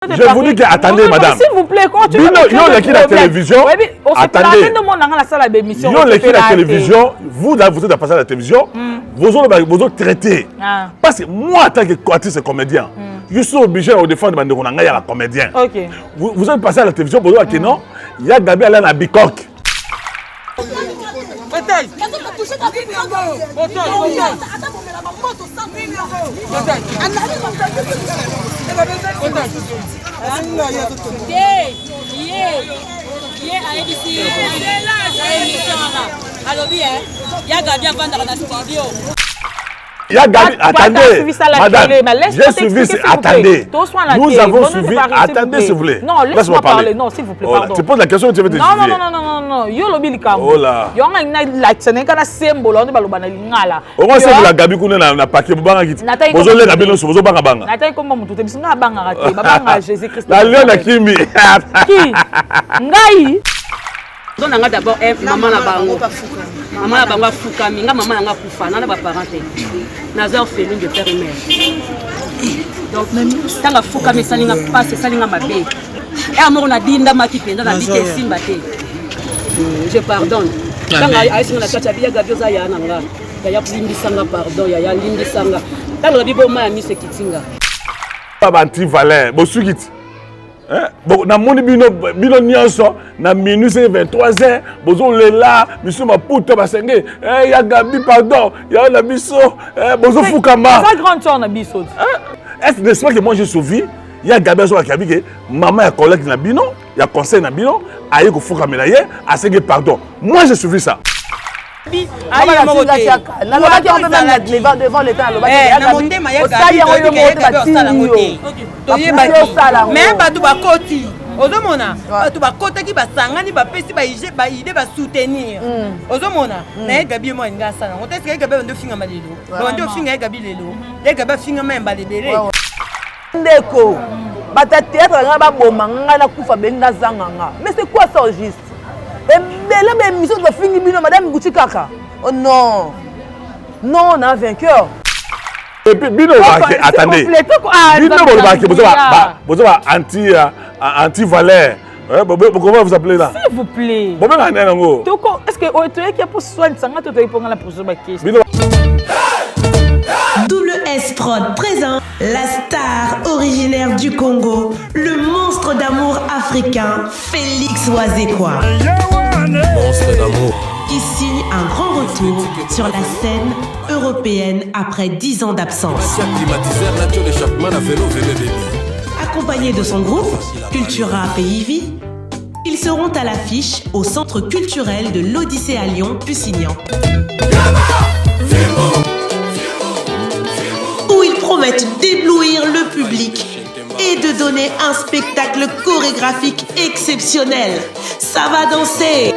Je vous dis que attendez, madame. S'il vous plaît, quand tu il y a qui la télévision. Attendez. Il y a qui la télévision. Vous êtes passé à la télévision. Vous autres traité. Parce que moi, en tant qu'artiste comédien, je suis obligé de défendre les comédiens. Vous êtes passé à la télévision, vous avez dit non. Il y a Gabi Alain à Bicoque. Attendez, madame, j'ai suivi, attendez, nous avons suivi, attendez s'il vous plaît. Non, laisse-moi parler, non, s'il vous plaît, pardon. Tu poses la question, tu veux te justifier. Non, yo lobi likambo. Oh là. Yo nga la tsene kana symbole on ba lobana lingala. On va se la Gabi kuna na paquet banga kiti. Bozo le Gabi no bozo banga banga. Na tay ko mutu te bisinga banga rate, banga Jésus Christ. La lion na kimi. Qui? Ngai. Donc nga d'abord maman na bango. Maman na bango fuka minga maman nga kufa na ba parenté. Nazar Féline de père et mère. Donc tanga fuka mesalinga passe salinga mabe. Et amour na dinda maki penda na bité simba te. Je pardonne. Tanga aïsinga na kacha biya gabioza ya nanga. Ya lindi sanga pardon ya lindi sanga. Tanga bibo ma mi se kitinga. Baba anti valeur, bo sugiti. Bon, na moni bino nyonso na minute 23h bozo lela biso maputa basenge ya Gabi pardon ya na biso bozo fukama ça grande soeur na biso est-ce n'est pas que moi j'ai sauvé ya Gabi zo akabi que maman ya collègue na bino ya conseil na bino aye ko fukama ye asenge pardon moi j'ai sauvé ça devant l'état mais bato bakoti ozomona bato bakotaki basangani bapesi baide basoutenir ozomona naye Gabi mo nga sala ngo tese Gabi ndo finga malelo ndo finga Gabi lelo Gabi finga memba lebele ndeko bata théâtre nga ba boma nga na kufa benga zanganga mais c'est quoi ça au juste mais mission de finir bino madame Gucci kaka oh non non on a un vainqueur. Et puis bino attendez bino bozo ba anti valeur comment vous appelez là s'il vous plaît bon ben nango est-ce que tu es qui pour soigner sanga to pour la poser ma question Double S Prod présent la star originaire du Congo, le monstre d'amour africain, Félix Wazekwa. Monstre d'amour. Qui signe un grand retour sur la scène européenne après 10 ans d'absence. Accompagné de son groupe, Cultura Pays Vie, ils seront à l'affiche au Centre culturel de l'Odyssée à Lyon, Pusignan. Où ils promettent d'éblouir le public et de donner un spectacle chorégraphique exceptionnel. Ça va danser.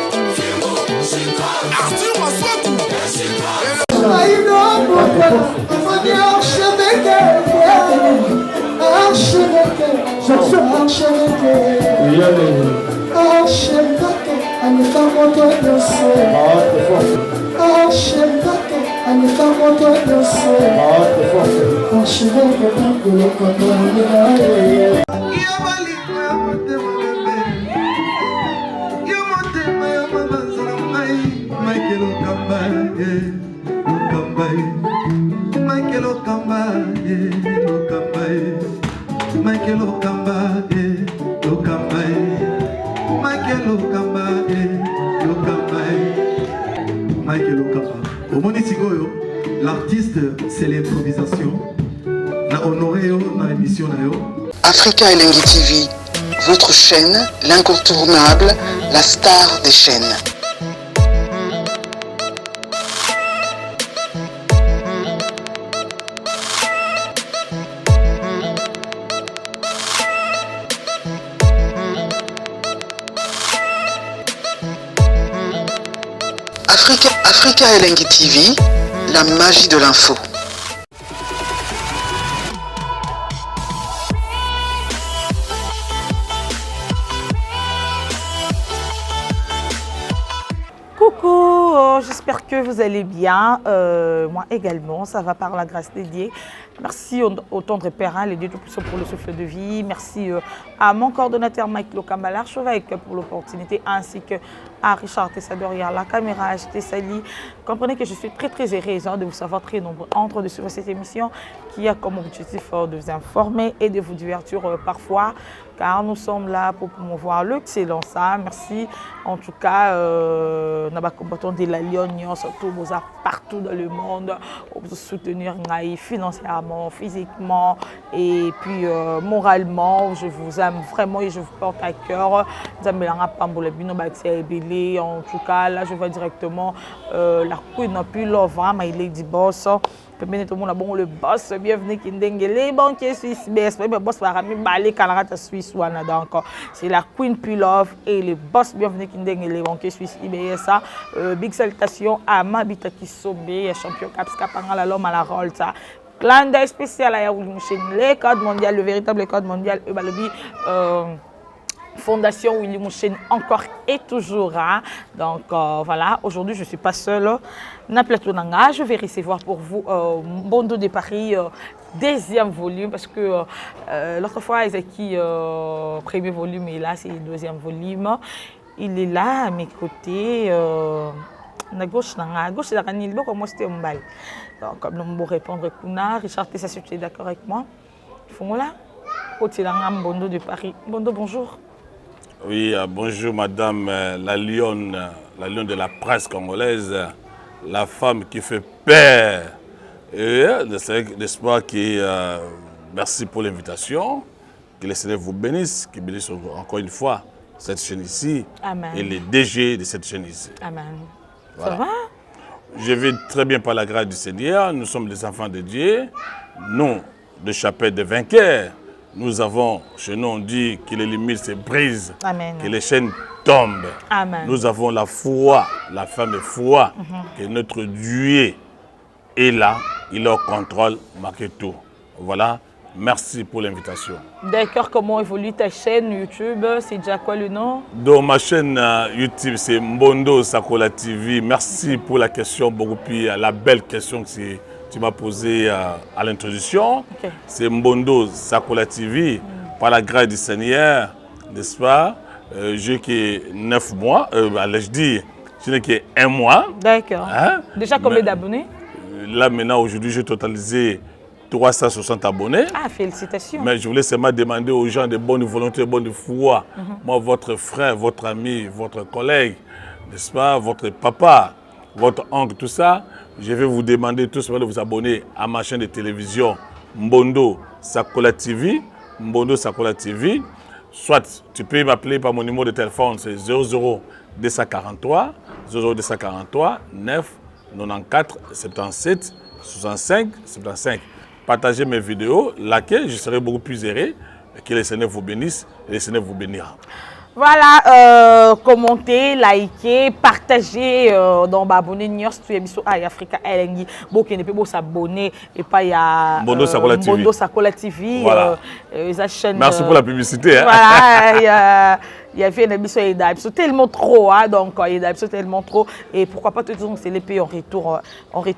L'artiste, c'est l'improvisation. La honoré dans l'émission. Africa Elengi TV, votre chaîne, l'incontournable, la star des chaînes. Africa Elengi TV, la magie de l'info. Coucou, j'espère que vous allez bien. Moi également, ça va par la grâce de Dieu. Merci au tendre Père, hein, les dieux tout-puissants pour le souffle de vie. Merci à mon coordonnateur Mike Lokambala, archevêque pour l'opportunité, ainsi que à Richard Tessador, à la caméra, Tessali. Comprenez que je suis très très heureuse de vous savoir très nombreux entre de suivre cette émission qui a comme objectif de vous informer et de vous divertir parfois, car nous sommes là pour promouvoir l'excellence. Merci en tout cas, nous avons de la Lyon, surtout partout dans le monde, pour vous soutenir financièrement, physiquement et puis moralement. Je vous aime vraiment et je vous porte à cœur. En tout cas, là, je vois directement la Queen P Love, My Lady Boss. Le boss, bienvenue Kindengele, banquier suisse, boss suisse. Donc, c'est la Queen P Love et le boss, bienvenue Kindengele, banquier suisse IBSA. Big salutation à Mabita Kisobe, champion Caps Kapanga, l'homme à la Rolta. Clin d'œil spécial à le code mondial, le véritable code mondial, Fondation Willy Mouchen encore et toujours. Hein. Donc voilà, aujourd'hui je ne suis pas seule. Je vais recevoir pour vous Mbondo de Paris, deuxième volume, parce que l'autre fois, Ezeki, premier volume, et là c'est le deuxième volume. Il est là à mes côtés. À gauche, c'est la canille, comme c'était un bal. Donc, comme nous pouvons répondre, Richard, tu es d'accord avec moi? Ils font là. Mbondo de Paris. Mbondo, bonjour. Oui, bonjour madame la lionne de la presse congolaise, la femme qui fait peur. Et l'espoir merci pour l'invitation, que le Seigneur vous bénisse, qu'il bénisse encore une fois cette chaîne ici. Amen. Et les DG de cette chaîne ici. Amen. Voilà. Ça va? Je vais très bien par la grâce du Seigneur, nous sommes des enfants de Dieu, nous, de chapelle de vainqueurs. Nous avons, chez nous on dit que les limites se brisent, Amen. Que les chaînes tombent. Amen. Nous avons la foi, la femme est foi, que notre Dieu est là, il a contrôle, marqué tout. Voilà, merci pour l'invitation. D'accord, comment évolue ta chaîne YouTube? C'est déjà quoi le nom? Donc ma chaîne YouTube c'est Mbondo Sakola TV. Merci pour la question, beaucoup plus la belle question que tu m'as posé à l'introduction. Okay. C'est Mbondo Sakola TV. Par la grâce du Seigneur, n'est-ce pas? J'ai que 9 mois, je dis, je n'ai que 1 mois. D'accord. Hein? Déjà combien d'abonnés? Là maintenant, aujourd'hui, j'ai totalisé 360 abonnés. Ah, félicitations. Mais je voulais seulement demander aux gens de bonne volonté, de bonne foi, moi, votre frère, votre ami, votre collègue, n'est-ce pas, votre papa, votre oncle, tout ça, je vais vous demander tous de vous abonner à ma chaîne de télévision Mbondo Sakola TV. Mbondo Sakola TV. Soit tu peux m'appeler par mon numéro de téléphone, c'est 00243 9 94 77 65 75. Partagez mes vidéos, laquelle je serai beaucoup plus heureux. Que le Seigneur vous bénisse et le Seigneur vous bénira. Voilà, commentez, likez, partagez dans abonner Nios tu es sur Africa Elengi beaucoup ne peut pas s'abonner et pas il y a Mbondo Sakola TV voilà. Chaîne, merci pour la publicité hein. Voilà il y avait une émission c'est tellement trop hein, donc il y a tellement trop et pourquoi pas tout c'est les pays en retour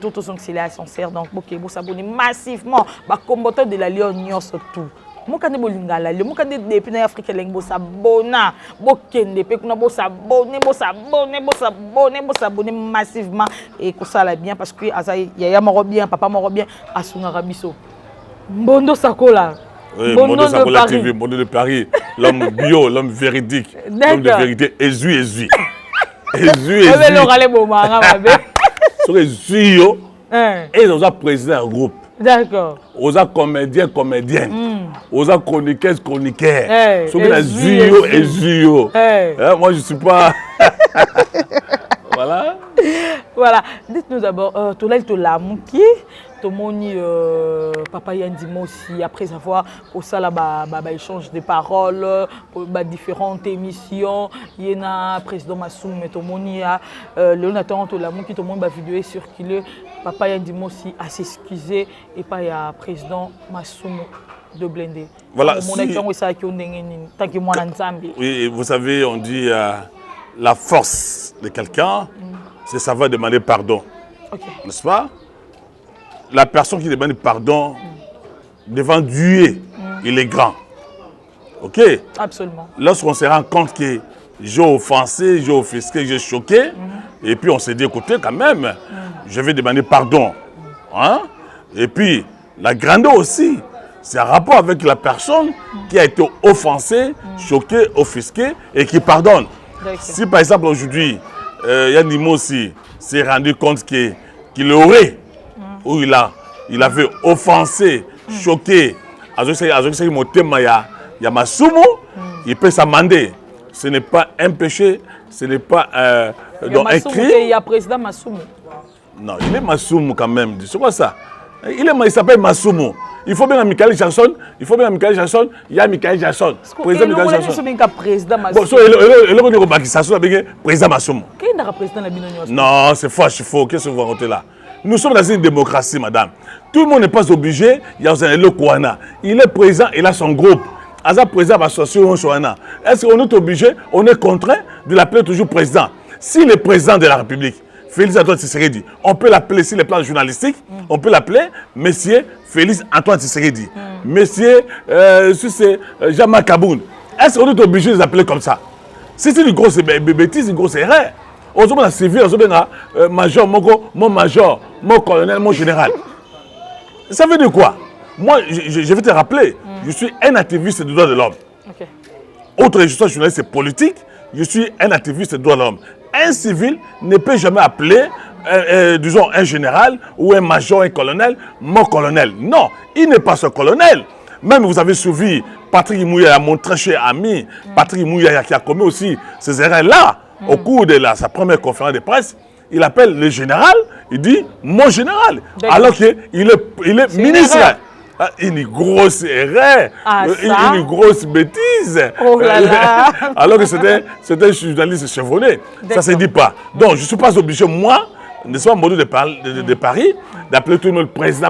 tout c'est les sincère donc beaucoup s'abonner massivement ba combattant de la Lyon Nios tout. Mokande bolingala le mokande depuis na Afrique lengo sabona bokende pe kuna bo sabone massivement et que ça la bien parce que azay yaya moro bien papa moro bien asunga rabiso Mbondo Sakola. Oui, Mbondo Sakola TV, Mbondo de Paris, l'homme bio, l'homme véridique, l'homme de vérité, Ezui. Et ils ont présidé un groupe. D'accord. Aux comédiens. Aux chroniqueurs. Moi, je ne suis pas... Voilà. Voilà. Dites-nous d'abord, tout l'as mouki, tout le monde, papa Yandimo aussi, après avoir au ça échange de paroles, différentes émissions, il y a président Massoum, tout le monde, Léonathan, tout le monde, tout le monde, vidéo est circulée, papa Yandimo aussi a s'excuser et pas il y a président Massoum de blender. Voilà. Oui, vous savez, on dit la force de quelqu'un, c'est savoir demander pardon. Okay. N'est-ce pas? La personne qui demande pardon devant Dieu, il est grand. Ok? Absolument. Lorsqu'on se rend compte que j'ai offensé, j'ai offusqué, j'ai choqué, et puis on s'est dit, écoutez, quand même, je vais demander pardon. Hein? Et puis, la grandeur aussi, c'est un rapport avec la personne qui a été offensée, choquée, offusquée, et qui pardonne. Si par exemple aujourd'hui, Yanimo aussi s'est rendu compte qu'il aurait, ou il avait offensé, choqué, il peut s'amender. Ce n'est pas un péché, ce n'est pas un crime. Il y a président Massoumou. Non, il est Massoumou quand même. C'est quoi ça? Il s'appelle Massoumou. Il faut bien un Michael Jackson, il y a Michael Jackson. Président Michael Jackson. Président Massoumou. Président Massoumou. Qui est le président de la Binogne? Non, c'est faux, qu'est-ce que vous racontez là? Nous sommes dans une démocratie, madame. Tout le monde n'est pas obligé, il y a un Kouana. Il est président, il a son groupe. Asa président va associer Chouana. Est-ce qu'on est obligé, on est contraint de l'appeler toujours président? S'il est président de la République, Félix Antoine Tshisekedi, on peut l'appeler, sur les plans journalistiques, on peut l'appeler Monsieur Félix Antoine Tshisekedi. Monsieur Jean-Marc Kaboun. Est-ce qu'on est obligé de les appeler comme ça? C'est une grosse bêtise, une grosse erreur. On a civil, on a major, mon major, mon colonel, mon général. Ça veut dire quoi? Moi, je vais te rappeler, je suis un activiste des droits de l'homme. Okay. Autre que je sois journaliste politique, je suis un activiste des droits de l'homme. Un civil ne peut jamais appeler, disons, un général ou un major, un colonel, mon colonel. Non, il n'est pas ce colonel. Même vous avez suivi Patrick Mouya, mon très cher ami, Patrick Mouya qui a commis aussi ces erreurs-là au cours de sa première conférence de presse. Il appelle le général, il dit mon général, alors qu'il est ministre. Une grosse erreur, une grosse bêtise. Oh là là. Alors que c'était un journaliste chevronné. Ça ne se dit pas. Donc je ne suis pas obligé, moi, ne pas mot de Paris, d'appeler tout le monde président.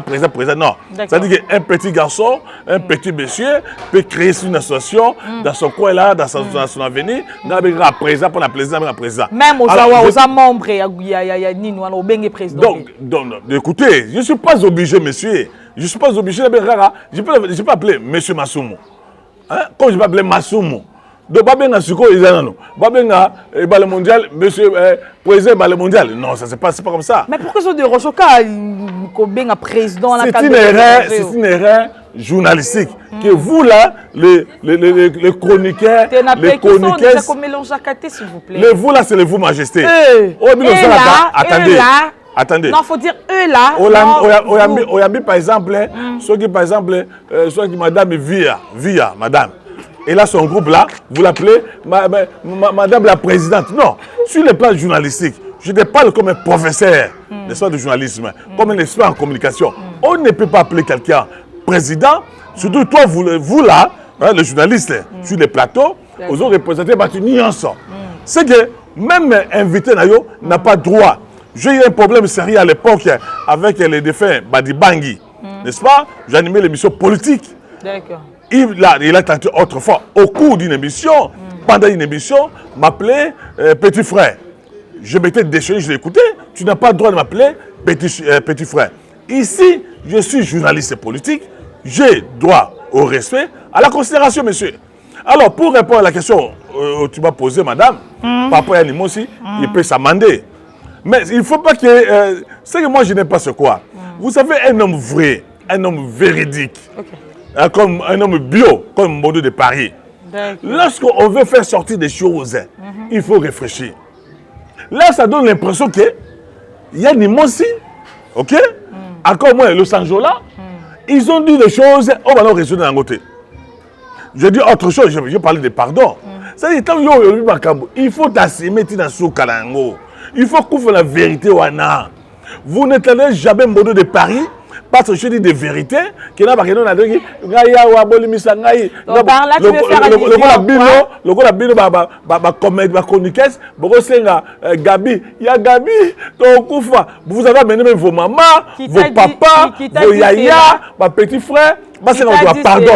Non. Ça veut dire qu'un petit garçon, un petit monsieur peut créer une association dans son coin là, dans son avenir, un président pour la président. Même aux membres, il y a Nino, au Bengue président. Donc, écoutez, je ne suis pas obligé, monsieur. Je ne suis pas obligé d'appeler. Je peux appeler monsieur Massoumou. Hein? Comme je peux appeler Massoumou. Donc, Babenga Suko, ils ont Babenga, le mondial, monsieur président, le mondial. Non, ça c'est pas comme ça. Mais pourquoi ce de Rochoka, Babenga président, c'est une erreur journalistique. Que vous là, les chroniqueurs, les chroniqueuses. S'il vous plaît. Le vous là, c'est le vous majesté. Attendez. Non, il faut dire eux là. Oyambi, par exemple, ceux qui, madame Via, madame. Et là, son groupe là, vous l'appelez madame la présidente. Non, sur le plan journalistique, je ne parle comme un professeur d'histoire de journalisme, comme un expert en communication. On ne peut pas appeler quelqu'un président, surtout toi, vous là, hein, le journaliste, sur les plateaux, vous ont représenté une nuance. C'est que même invité n'a pas droit. J'ai eu un problème sérieux à l'époque avec les défunts Badi Bangui, n'est-ce pas? J'ai animé l'émission politique. D'accord. Il a tenté autrefois, au cours d'une émission, pendant une émission, m'appeler petit frère. Je m'étais déchaîné, je l'ai écouté. Tu n'as pas le droit de m'appeler petit frère. Ici, je suis journaliste politique. J'ai droit au respect, à la considération, monsieur. Alors, pour répondre à la question que tu m'as posée, madame, papa Yanimo aussi, il peut s'amender. Mais il ne faut pas que... c'est que moi, je n'ai pas ce quoi. Vous savez, un homme vrai, un homme véridique, comme un homme bio, comme Modo de Paris. Lorsqu'on veut faire sortir des choses, il faut réfléchir. Là, ça donne l'impression que Yanimo aussi, ok? Encore moi, Los Angeles, ils ont dit des choses, on va leur résoudre d'un côté. Je dis autre chose, je parle de pardon. C'est-à-dire, il faut t'assumer dans ce calango. Il faut qu'on fasse la vérité au Ana. Vous n'entendez jamais Modo de Paris parce que je dis des vérités qui n'a pas dit Gaïa ou Abolimisa Gaï. Le Bino va chroniquer, Gabi, il y a Gabi, vous avez amené vos mamans, vos papas, vos yaya, vos petits frères. Pardon.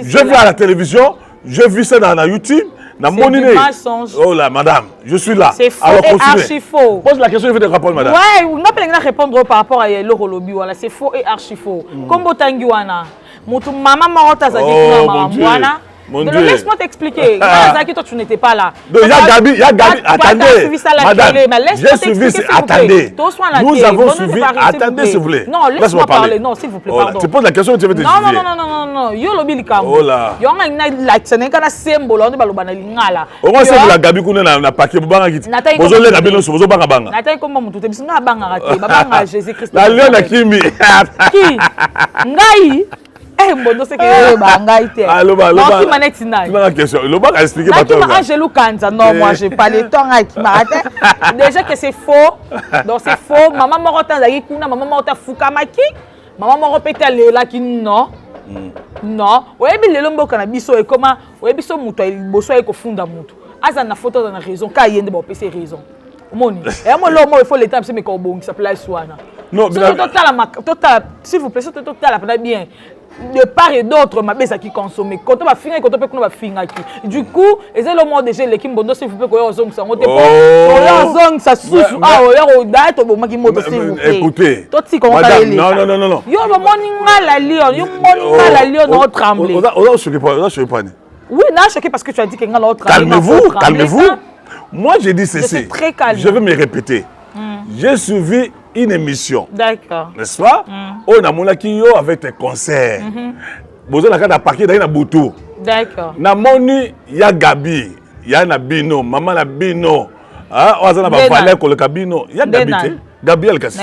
Je vais à la télévision, je vis ça dans YouTube. C'est du mensonge. Oh là, madame, je suis là. C'est faux et archi faux. Pose la question, je vais te répondre, madame. Ouais, on n'a pas répondre par rapport à l'Orolobi. C'est faux et archi faux. Comme Botanguana. maman Marota Zaki Kuna laisse-moi t'expliquer. Zaki, toi, tu n'étais pas là. Donc, il y a Gabi, attendez. Madame, j'ai suivi, attendez. Nous avons suivi, attendez, s'il vous plaît. Non, laisse-moi parler. Non, s'il vous plaît, pardon. Tu poses la question, tu veux te justifier. Non. Yo lobi likambo. Oh là. Yo nga la tsene kana symbole on ba lobana lingala. On va se la Gabi kuna na paquet banga kiti. Bozo le Gabi no bozo banga banga. Natai ko mutu te bisinga banga rate, banga Jésus Christ. La lion na kimi. Qui? Ngai. Mbondo c'est que bangai te. Allô. Non, qui manette nai. La question. Le banga expliquer pas toi. Angelou Kanza. Non, moi j'ai pas le temps qui m'arrête. Déjà que c'est faux. Donc c'est faux. Maman Morota Zaki kuna, maman Morota Fukamaki. Maman Morota Lela qui non. Non. Oyebi lelo mboka na biso et comment oyebi so mutu boso eko funda mutu. Aza na photo dans la raison ka yende ba pese raison. Moni. Et moi lo mo il faut l'état c'est me ko bongi ça place soana. Non, total s'il vous plaît, c'est total la bien. De part et d'autre, ma bête qui consomme. Quand on va finir, quand on peut qu'on finir qui. Du coup, et c'est le mot déjà les Kimbondo s'il vous plaît qu'on zong ça. On te pas. Zong ça sous ah on date au moment qui monte s'il vous plaît. Écoutez. Toi si qu'on va aller. Non. Yo le morning la lion, yo morning la lion on tremble. On choqué pas. Oui, non, choqué parce que tu as dit qu'il y a l'autre. Calmez-vous. Moi j'ai dit ceci. Je suis très calme. Je vais me répéter. J'ai suivi une émission. D'accord. N'est-ce pas? On a mon yo avec tes concerts. Vous avez un paquet dans Boutou. D'accord. Na moni ya Gabi, ya na Bino, maman na Bino. Ah, on a ba valeur ko le Kabino. Ya Gabi te. Gabriel Kassi.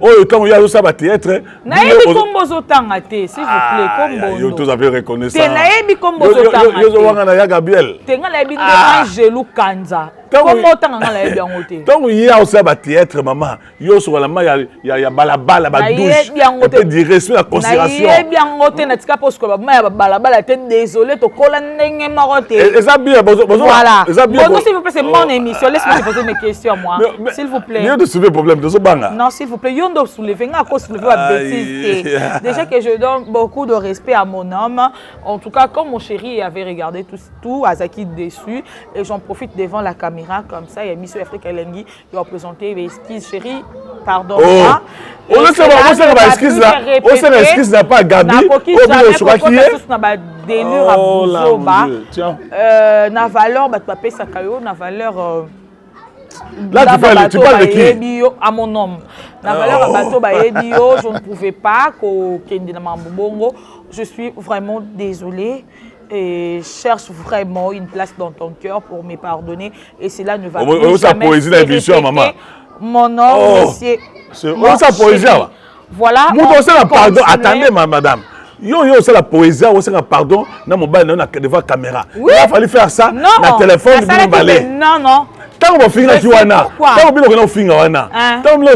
Oh, quand il y a eu ça va théâtre. Naebi kombo zotanga te, s'il vous plaît, kombo. Yo tous avez reconnu ça. Te naebi kombo zotanga. Yo wanga na ya Gabriel. Te nga naebi Angelou Kanza. Kombo tanga nga naebi yango te. Tant il y a aussi ba théâtre maman, yo so la ya balabala ba douche. Peut dire respect la considération. Naebi yango te na tika posko ba ya balabala te désolé to kola ndenge morote. Et ça bien voilà. Bon, s'il vous plaît, c'est mon émission. Laisse-moi poser mes questions moi. S'il vous plaît. Il y a de soulever problème de non, s'il vous plaît, il y a de soulever la bêtise. Déjà que je donne beaucoup de respect à mon homme. En tout cas, comme mon chéri avait regardé tout, Azaki dessus, et j'en profite devant la caméra comme ça. Il y a Miss Africa Lengi qui a présenté les esquisses. Chéri, pardonne-moi. On ne sait pas excuse là. On sait excuse n'a pas Gabi. Oh là, tiens. Na valeur, bah tu appelles ça caillou, na valeur. Là, tu parles de qui? À mon homme. La valeur à bateau, je ne pouvais pas je suis vraiment désolée et cherche vraiment une place dans ton cœur pour me pardonner. Et cela ne va plus jamais se répéter. Mon homme, monsieur. C'est poésie. Voilà. Pardon. Attendez, madame. C'est la poésie, c'est la pardon. Dans mon bain, devant la caméra. Il a fallu faire ça. Dans le téléphone, non. Tant qu'on finit là, tant qu'on finit là, tant qu'on là,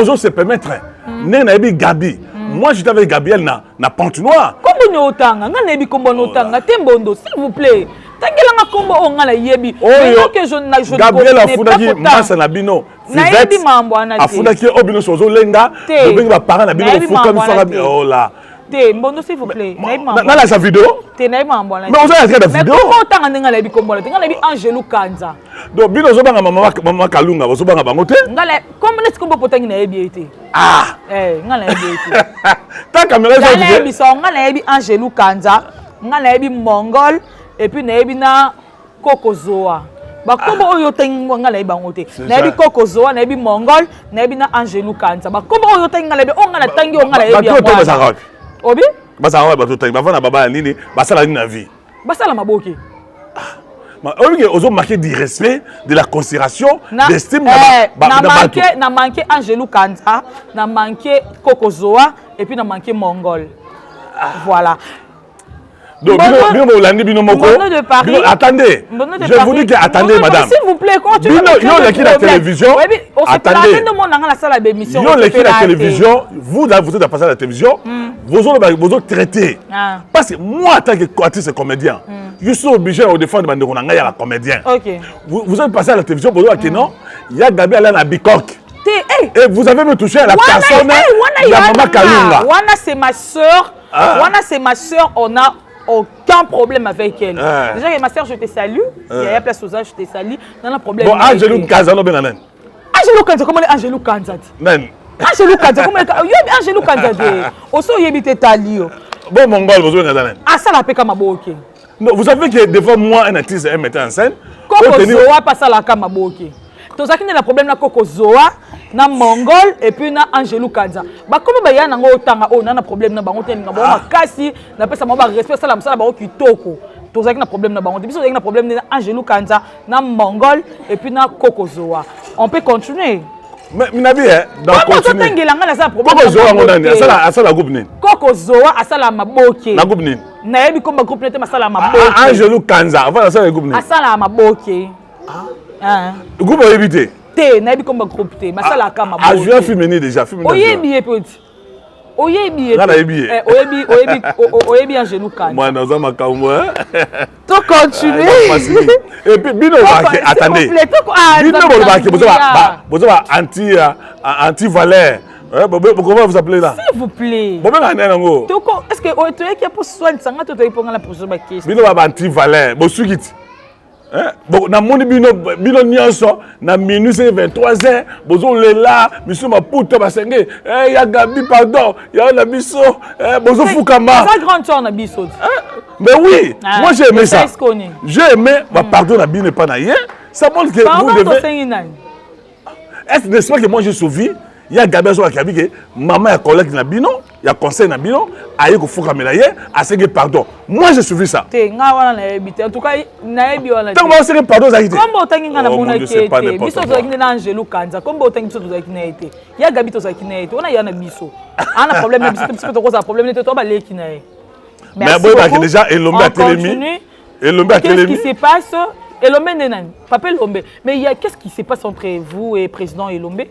on se permettre. Gabi. Moi, j'étais avec Gabriel na Pantinois. Comment nous autant? On a comment nous autant? Tembondo, s'il vous plaît. Tangelanga kombo onga yebi. Que je Gabriel a fundaki massa na bino. Nayebi mambo anate. A fundaki obino sozo lenga. Obenga ba parents na bino fuka mi fara oh là. Te mbondo s'il vous plaît. Dans sa vidéo. Te nayebi mambo anate. Mais on a regardé la vidéo. Mais comment tanga nga nayebi kombo anate? Nga nayebi Angelou Kanza. Donc bino zo banga mama Kalunga, zo banga bango te. Ngala comment est-ce kombo potangi nayebi ete? Ah. Nga nayebi ete. Ta caméra zo nga nayebi so nga nayebi Angelou Kanza. Nga nayebi Mongol. Et puis nayebi na Kokozoa. Ba kombo oyo tengo nga nayebi bango te. Nayebi Kokozoa, nayebi Mongol, nayebi na Angelou Kanza. Ba kombo oyo tengo nga nayebi onga na tangi onga nayebi ya mwa. Obi? Basara ba to tangi ba vana baba nini basala nini na vie. Basala maboki. Oyo ozo marquer du respect, de la considération, d'estime na manqué Angelou Kanza, na manqué Kokozoa et puis na manqué Mongol. Voilà. Donc, attendez, je vous dis que attendez, madame. S'il vous plaît, quand tu veux la télévision, attendez. La télévision, vous êtes passé à la télévision, vous autres traités. Parce que moi, en tant qu'artiste comédien, je suis obligé de défendre les comédiens. Vous êtes passé à la télévision, vous avez dit non, il y a Gabi Alain à Bicoque. Et vous avez me touché à la personne de la maman Kalunga. Wana, c'est ma soeur. Wana, c'est ma soeur, on a aucun problème avec elle. Déjà, ma soeur, je te salue. Il y a place aux âges, je te salue. Non, non, problème. Bon, Angelou Kanza, non, ben, Angelou Kanza, comment est Angelou Kanza? Angelou Kanza, comment est Angelou Kanza? Oso yebite talio. Bon, Mongol, vous avez dit. Ah, ça la paix comme aboké. Non, vous savez que des fois, moi, un artiste, un metteur en scène. Coco Zoa, pas ça la comme aboké. Tout ça qui est le problème, na Coco Zoa, na Mongol, et puis na Angelou Kanza. Bah, comme il y a un problème, na Bangote, na Bangote, Kassi, na Pessa Mamba, respect, ça la Bangote qui toko. Tout ça qui est un problème, na Bangote. Puis, il y a un problème, na Angelou Kanza, na Mongol, et puis na Coco Zoa. On peut continuer. Mais Minabi, dans le continuer. Coco Zoa, à ça la groupe. Coco Zoa, à ça la maboké. La groupe. Naebi comme groupe n'était pas ça la maboké. Angelou Kanza, avant ça la groupe. À ça la maboké. Le groupe a évité. Té, naebi comme groupe té, mais ça la kama maboké. Ah, je vais filmer déjà, filmer. Oyebi petit. Oyebi. Là, oyebi. Oyebi Angelou Kanza. Moi, dans un macaron. Tout continue. Et puis, Bino, attendez. Bino, vous avez anti-valère. Comment vous appelez là? S'il vous plaît. Est-ce que tu es qui a pour soigner ça? Tu es pour la prochaine question. Bino, anti-valère. Bon, ce qui bon, na moni bino nyonso na minute 23h bozo lela miso maputa basenge ya Gabi pardon ya na biso bozo fukama ça grande chance na biso mais oui moi j'ai aimé ça j'ai aimé pardon na bino pas na hier ça montre que vous devez est-ce n'est-ce pas que moi j'ai sauvé il y a Gabi sur la Gabi que maman a collègue na bino il y a conseil na bino aye ko fukama hier à ce que pardon moi j'ai suivi ça en tout cas naebi wala tant moi c'est pardon ça été comme otangi ngana bona kete biso to zakine na Angelou Kanza comme otangi biso to zakine été ya Gabi to zakine été ona yana biso ana problème na biso to cause problème to ba leki na ye mais boy ba déjà Elombe a télémi Elombe a télémi qu'est-ce qui se passe Elombe nenani papa Elombe mais il y a qu'est-ce qui se passe entre vous et président Elombe?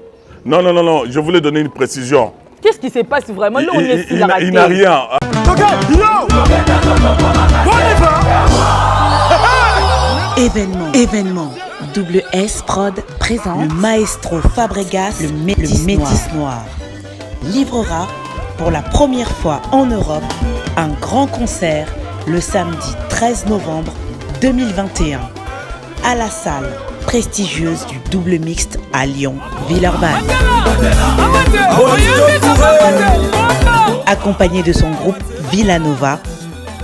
Non, je voulais donner une précision. Qu'est-ce qui se passe vraiment? Il n'a rien. Événement. Double S Prod présente le maestro Fabregas, le Métis Noir. Livrera pour la première fois en Europe un grand concert le samedi 13 novembre 2021 à la salle prestigieuse du double mixte à Lyon, Villeurbanne. Accompagné de son groupe Villanova,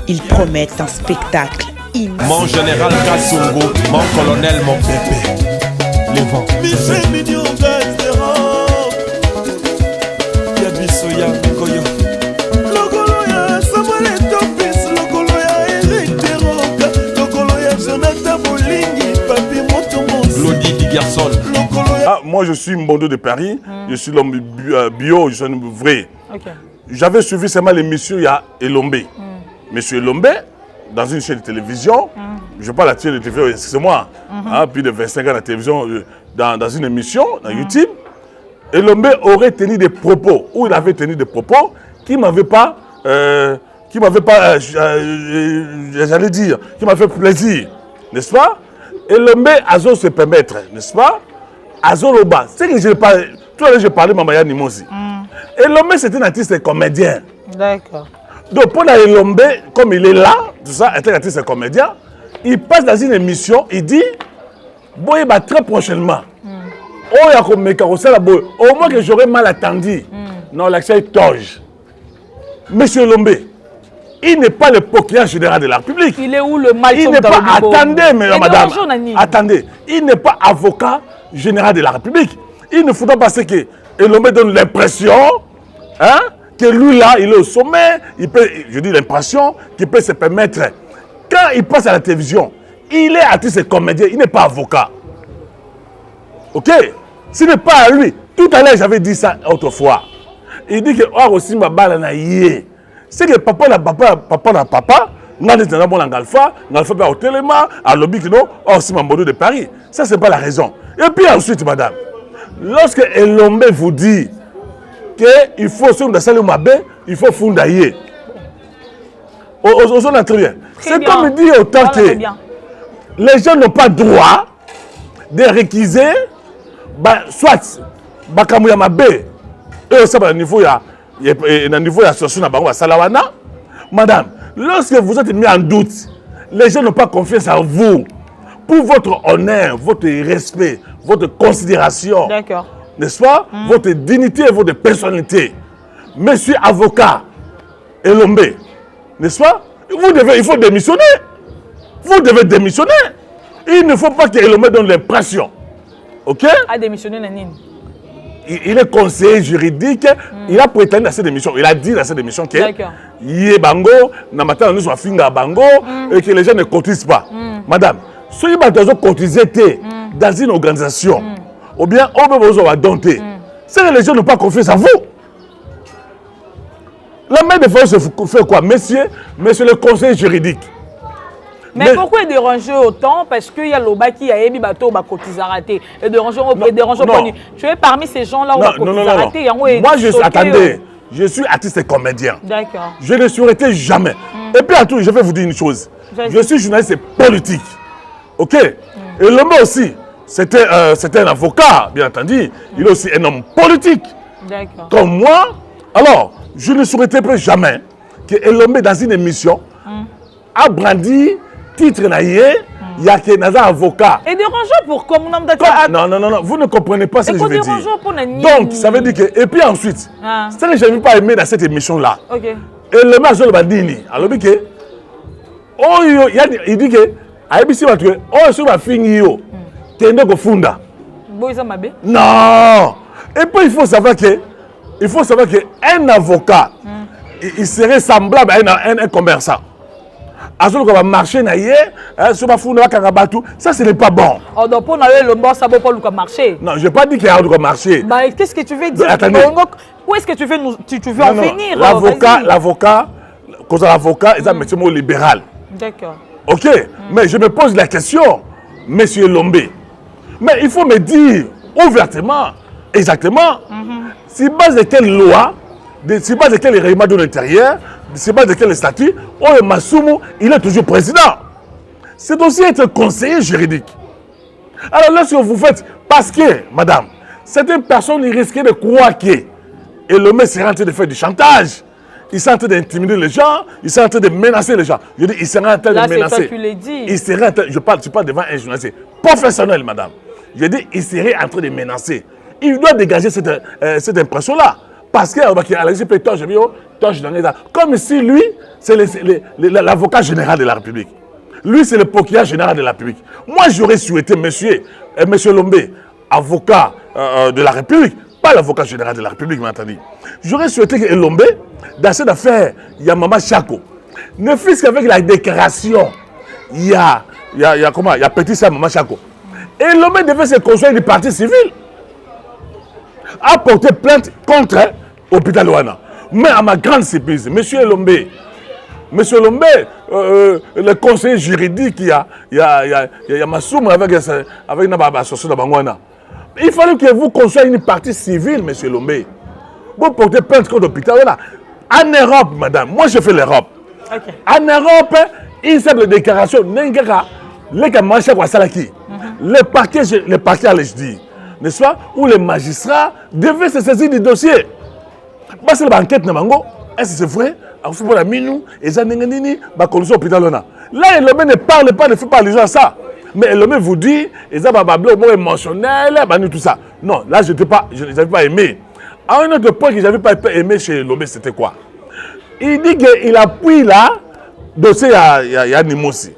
ils promettent un spectacle immense. Mon général Kassongo, mon colonel, mon bébé. Les vents. Ah, moi je suis Mbondo de Paris, je suis l'homme bio, je suis un vrai. Okay. J'avais suivi seulement l'émission, il y a Elombe. Monsieur Elombe, dans une chaîne de télévision, je parle à la chaîne de télévision, excusez-moi, plus de 25 ans à la télévision, dans une émission, dans YouTube, Elombe aurait tenu des propos, ou il avait tenu des propos qui ne m'avaient pas, j'allais dire, qui m'a fait plaisir, n'est-ce pas? Elombe Azo se permettre, n'est-ce pas? Azo Loba, c'est que je parlais, tout à l'heure je parlais de Mamaya Nimosi. Elombe c'est un artiste et comédien. D'accord. Donc pour Elombe, comme il est là, tout ça, est un artiste et comédien, il passe dans une émission, il dit, bon, il va très prochainement. Oh, il y a comme mes carrossels, au moins que j'aurais mal attendu. Non, l'accès est toge. Monsieur Elombe, il n'est pas le procureur général de la République. Il est où le mal? Il n'est pas. Attendez, madame. Attendez. Il n'est pas avocat général de la République. Il ne faudra pas que Elombe donne l'impression que lui là, il est au sommet. Il peut, je dis l'impression qu'il peut se permettre. Quand il passe à la télévision, il est artiste et comédien. Il n'est pas avocat. Ok? Ce n'est pas à lui. Tout à l'heure, j'avais dit ça autrefois. Il dit que aussi ma balle na yé. C'est que papa, n'a Alpha va au téléma, à l'objet que non, aussi Mambodo de Paris. Ça, c'est pas la raison. Et puis ensuite, madame, lorsque Elombe vous dit qu'il faut se faire il faut fondailler. Très bien. C'est comme il dit autant que les gens n'ont pas droit de réquiser, soit Bakamuya Mabé, et aussi à niveau association à Salawana. Madame, lorsque vous êtes mis en doute, les gens n'ont pas confiance en vous. Pour votre honneur, votre respect, votre considération, n'est-ce pas? Votre dignité et votre personnalité. Monsieur avocat Elombe, N'est-ce pas? Il faut démissionner. Vous devez démissionner. Il ne faut pas que Elomé donne l'impression. Ok? À démissionner, Nanine. Il est conseiller juridique. Il a prétendu dans cette émission. Il a dit dans cette émission que il est bango, na matin nous sommes finga bango et que les gens ne cotisent pas. Madame, si vous avez cotisé dans une organisation, ou bien on peut vous dompter, c'est que les gens n'ont pas confiance en vous. La main de France fait quoi? Monsieur le conseiller juridique. Mais pourquoi il dérange autant? Parce qu'il y a l'Oba qui a émis bateau, cotise raté. Et dérange tu es parmi ces gens-là où cotise raté. Moi, attendez, je suis artiste et comédien. D'accord. Je ne souhaitais jamais. Et puis à tout, je vais vous dire une chose. Je suis journaliste politique. Ok? Et l'homme aussi, c'était un avocat, bien entendu. Il est aussi un homme politique. D'accord. Comme moi. Alors, je ne souhaitais jamais que l'homme dans une émission a brandi titre naïe, il y a un avocat. Et dérangeant pour comme on Non, vous ne comprenez pas ce que je veux dire. Donc, ça veut dire que... Et puis ensuite, c'est que je n'ai pas aimé dans cette émission-là. Ok. Et le maître de Bandini, alors il dit que, non. Et puis il faut savoir qu'un avocat, il serait semblable à un commerçant. Ça, ce n'est pas bon. Non, je n'ai pas dit qu'il y a un marché. Qu'est-ce que tu veux dire? Où est-ce que tu veux en venir? L'avocat, il a un métier libéral. D'accord. Ok, mais je me pose la question, monsieur Lombé. Mais il faut me dire ouvertement, exactement, sur base de quelle loi, sur base de quel règlement de l'intérieur, sur base de quel statut, Massoumou, il est toujours président. C'est aussi être conseiller juridique. Alors là, ce que vous faites, parce que, madame, certaines personnes risquaient de croire que Elomé serait en train de faire du chantage. Il serait en train d'intimider les gens, il serait en train de menacer les gens. Je dis, il serait en train de menacer. Là, c'est toi qui l'as dit. Il serait en train, je parle devant un journaliste professionnel, madame. Je dis, il serait en train de menacer. Il doit dégager cette impression-là. Parce qu'il a laissé comme si lui, c'est l'avocat général de la République. Lui, c'est le procureur général de la République. Moi, j'aurais souhaité, monsieur Lombé, avocat de la République, pas l'avocat général de la République, m'entendez. J'aurais souhaité que Lombé, dans cette affaire, il y a Maman Chako. Ne fût-ce qu'avec la déclaration, il y a petit ça, Maman Chako. Et Lombé devait se construire du parti civil. A porté plainte contre l'hôpital Ouana. Mais à ma grande surprise, monsieur Lombé, le conseiller juridique, il y a Massoum avec l'association de Bangouana. Il fallait que vous construisiez une partie civile, monsieur Lombé. Vous portez plainte contre l'hôpital Ouana. En Europe, madame, moi je fais l'Europe. Okay. En Europe, une simple déclaration, le parquet allait se dire, n'est-ce pas, où les magistrats devaient se saisir du dossier. C'est l'enquête, est-ce que c'est vrai? Là, Elomé ne parle pas, ne fait pas allusion à ça. Mais Elomé vous dit, ils ont un mot émotionnel, tout ça. Non, là, je n'avais pas aimé. Un autre point que je n'avais pas aimé chez Elomé, c'était quoi? Il dit qu'il appuie là, dossier à Nimossi.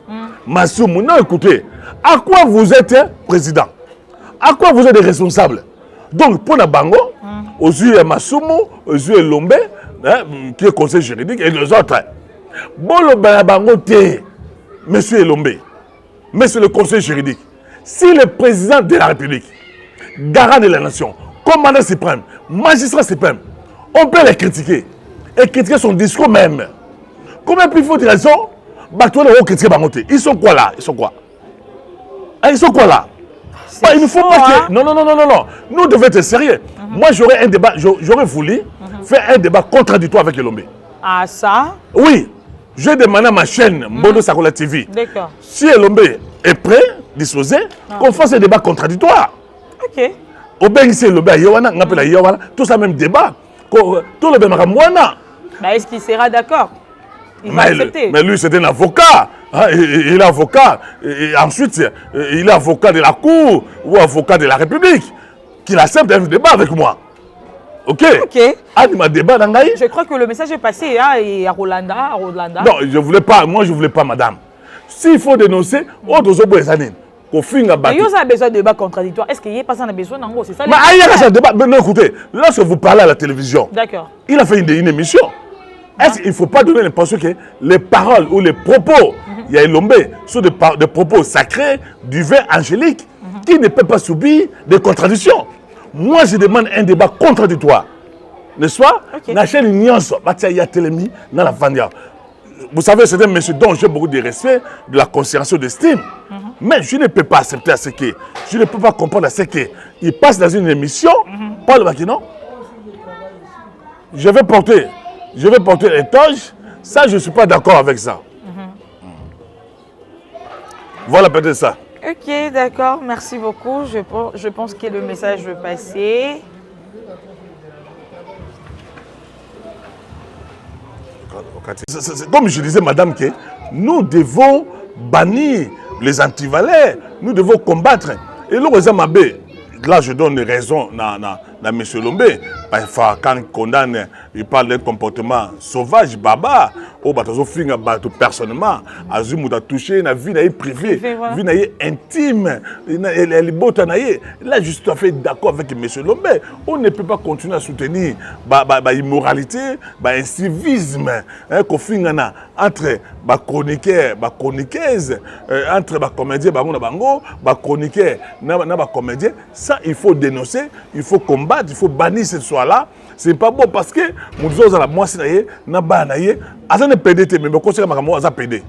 Massoumou, non, écoutez, à quoi vous êtes président? À quoi vous êtes responsable? Donc, pour la Bango, aux yeux de Massoumou, aux yeux de Lombé, qui est conseiller juridique, et les autres. Bolo Bango, monsieur Lombé, monsieur le conseiller juridique, si le président de la République, garant de la nation, commandant suprême, magistrat suprême, on peut les critiquer. Et critiquer son discours même. Combien plus faut de raison? Ils sont quoi là? Ils sont quoi? Ils sont quoi là? Il ne faut pas que... Non. Nous devons être sérieux. Moi, j'aurais un débat, j'aurais voulu faire un débat contradictoire avec Elomé. Ah, ça? Oui. J'ai demandé à ma chaîne, Mbondo Sakola TV. D'accord. Si Elomé est prêt, disposé, qu'on fasse un débat contradictoire. Ok. Au bien ici, Elomé à Yawana, on appelle à Yawana, tout ça même débat. Tout le bien Mouana. Est-ce qu'il sera d'accord? Il va accepter. Mais lui, c'est un avocat. Il est avocat. Et ensuite, il est avocat de la Cour ou avocat de la République. Qu'il accepte un débat avec moi. Ok. Anima débat dans Gaï. Je crois que le message est passé hein, et à Rolanda. Non, je voulais pas. Moi, je voulais pas, madame. S'il faut dénoncer, on doit se poser. Mais vous avez besoin de débat contradictoire. Est-ce qu'il n'y a pas besoin d'en gros? C'est ça. Mais il y a un débat. Mais non, écoutez, lorsque vous parlez à la télévision, il a fait une émission. Est-ce qu'il ne faut pas donner l'impression que les paroles ou les propos, il y a Lombé, sont des propos sacrés du vin angélique qui ne peut pas subir des contradictions. Moi, je demande un débat contradictoire. N'est-ce pas? N'achète une nuance. Il y a télémi dans la Vandia. Vous savez, c'est un monsieur dont j'ai beaucoup de respect, de la considération, d'estime. Mais je ne peux pas accepter à ce que, je ne peux pas comprendre à ce que, il passe dans une émission, Paul Bakino. Je vais porter les toges. Ça, je ne suis pas d'accord avec ça. Voilà peut-être ça. Ok, d'accord. Merci beaucoup. Je pense que le message veut passer. Comme je disais, madame, que nous devons bannir les antivalets. Nous devons combattre. Et là, je donne raison à M. Lombé. Quand il condamne, il parle d'un comportement sauvage, baba. Personnellement, Azum a touché la vie privée, la vie intime. Là, je suis tout à fait d'accord avec M. Lombé. On ne peut pas continuer à soutenir l'immoralité, l'incivisme entre les chroniqueurs, les chroniqueuses, entre les comédiens, les chroniqueurs, les comédiens. Ça, il faut dénoncer, il faut combattre, il faut bannir cette soirée-là. Ce n'est pas bon parce que nous disons à moi, c'est Azan est PDT, mais je conseille à moi Azan PD.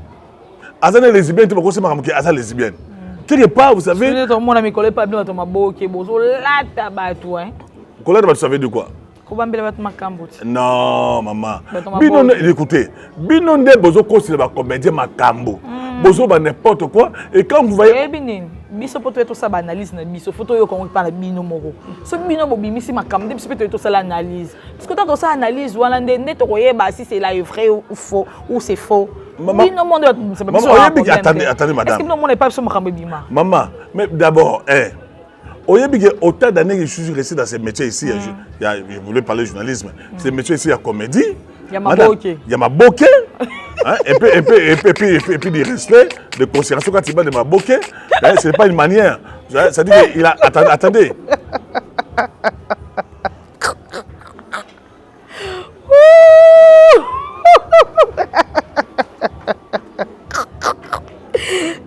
Azan est lesbienne, je conseille à moi Azan lesbienne. Quelque part, vous savez. Mon ami collègue pas bien dans ma boque, bozo la tabatou hein. Collègue, vous savez de quoi? Non, maman. Écoutez, Binonde bozo conseille à comédien Makambo. Bozo n'importe quoi. Et quand vous voyez. Biso poto eto sa analyse na biso photo yo kon pa na bino moko so bino bo bimisi makamde biso poto eto sa l'analyse parce que tant que ça analyse wala ndende to koyeba si c'est là vrai ou faux ou c'est faux bino monde c'est pas biso attendez madame est-ce que bino monde pas biso makambe bima maman mais d'abord oyebi que autant d'années que je suis resté dans ce métier ici je voulais parler de journalisme ce métier ici il y a comédie il y a ma bokeh et puis du respect, de considération quand il va de ma bokeh, ce n'est pas une manière. Ça dit qu'il a. Attendez.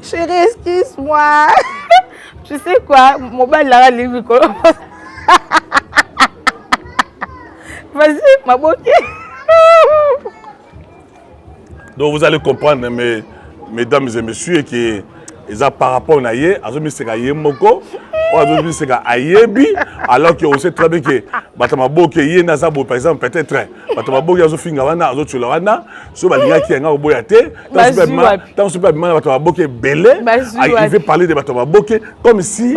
Chérie, excuse-moi. Tu sais quoi? Mon bail là, les micros. Vas-y, ma bokeh. Donc vous allez comprendre, mesdames et messieurs, que par rapport à Aye, alors que on sait très bien que par exemple, peut-être, il veut parler de comme si.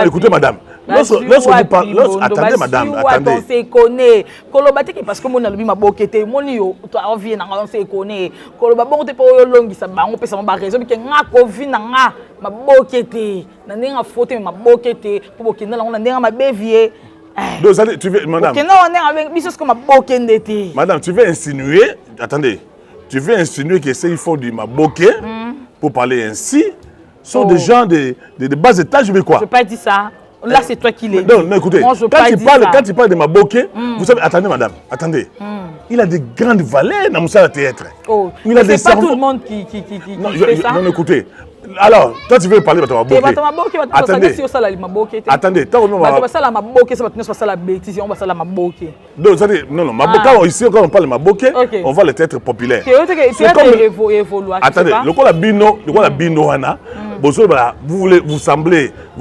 Écoutez, madame. Lorsque vous parlez, attendez madame, attendez. On se connaît. Kolobateki parce que mon albi ma bokete, mon yo, on vient on se connaît. Kolobabon te po longi sa ba, on peut ça ma raison que nga ko vina nga ma bokete. Na ndinga fote ma bokete, pour bokenda la on ndinga ma bevier. Donc tu veux madame. Que non on est avec bisos comme ma bokende te. Madame, tu veux insinuer, attendez. Tu veux insinuer que c'est il faut du ma boké pour parler ainsi sont des gens de bas étage mais quoi? Je pas dit ça. Là, c'est toi qui l'as dit. Non, écoutez, quand il parle de ma bokeh, vous savez, attendez, madame, attendez. Il a de grandes valeurs dans le théâtre. Oh, c'est pas tout le monde qui fait ça. Non, écoutez. Alors, toi, tu veux parler de ma bokeh. Attendez. Attendez. Non, ma bokeh, ici, quand on parle de ma bokeh, on va le théâtre populaire. Attendez, le quoi la bino, vous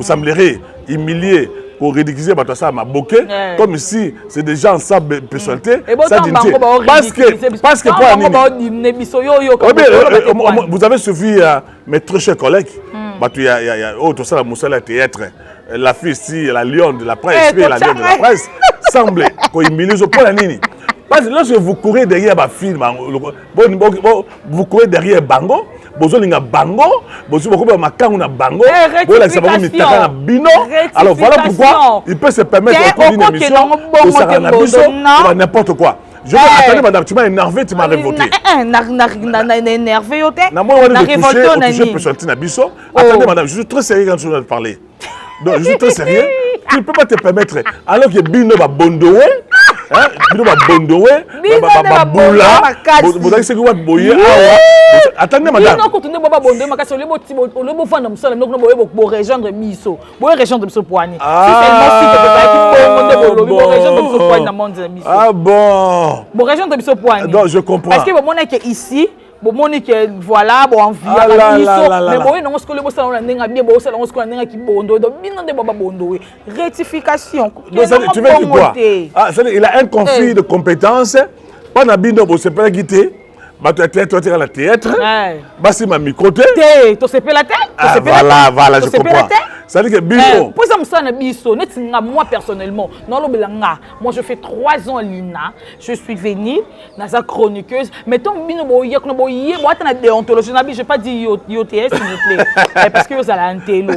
semblerez humilié pour ridiculiser ma bokeh comme si c'est des gens sans personnalité, sans dignité. Parce que vous avez suivi mes très chers collègues. Il y a autre ça la Moussala théâtre, la fille ici, la lionne de la presse, la lionne de la presse semble qu'on humilie au point la nini. Parce que lorsque vous courez derrière ma fille, vous courez derrière Bango, bozolinga bango, bozolinga makangu na bango, voilà ça va mitaka na bino. Alors voilà pourquoi il peut se permettre de une émission au Saranabiso ou n'importe quoi. Je veux attendre madame, tu m'as énervé, tu m'as révolté. Énervé yote. Na moi on est touché, je peux sortir na biso. Attendez madame, je suis très sérieux quand je veux parler. Donc je suis très sérieux. Tu ne peux pas te permettre alors que bino va bondoé. Hein, bino va bondoé, va boula. Vous avez ce que vous boyer. Attendez madame. Non, continuez baba bondoé, makasi ole bo vendre musala, donc no bo rejoindre biso. Bo rejoindre biso poani. Si seulement si tu peux pas bo rejoindre biso poani na monde biso. Ah bon. Bo rejoindre biso poani. Donc je comprends. Parce que bon on est que ici bon que voilà bon envie mais bon non ce que le boss on a nenga bien bon ça on ce qu'on a nenga qui bondo donc bien de baba bondo rectification tu veux dire quoi ah ça il a un conflit de compétences pas na bindo bo se pas quitter bah tu es la théâtre bah c'est ma microté tu sais pas la tête voilà je comprends ça dit que bindo pour ça me ça na biso net moi personnellement non lo belanga moi je fais 3 ans l'INA je suis venue na chroniqueuse mais ton bino boye ko boye moi na déontologie na bi je pas dit IOTS s'il vous plaît parce que vous allez un télo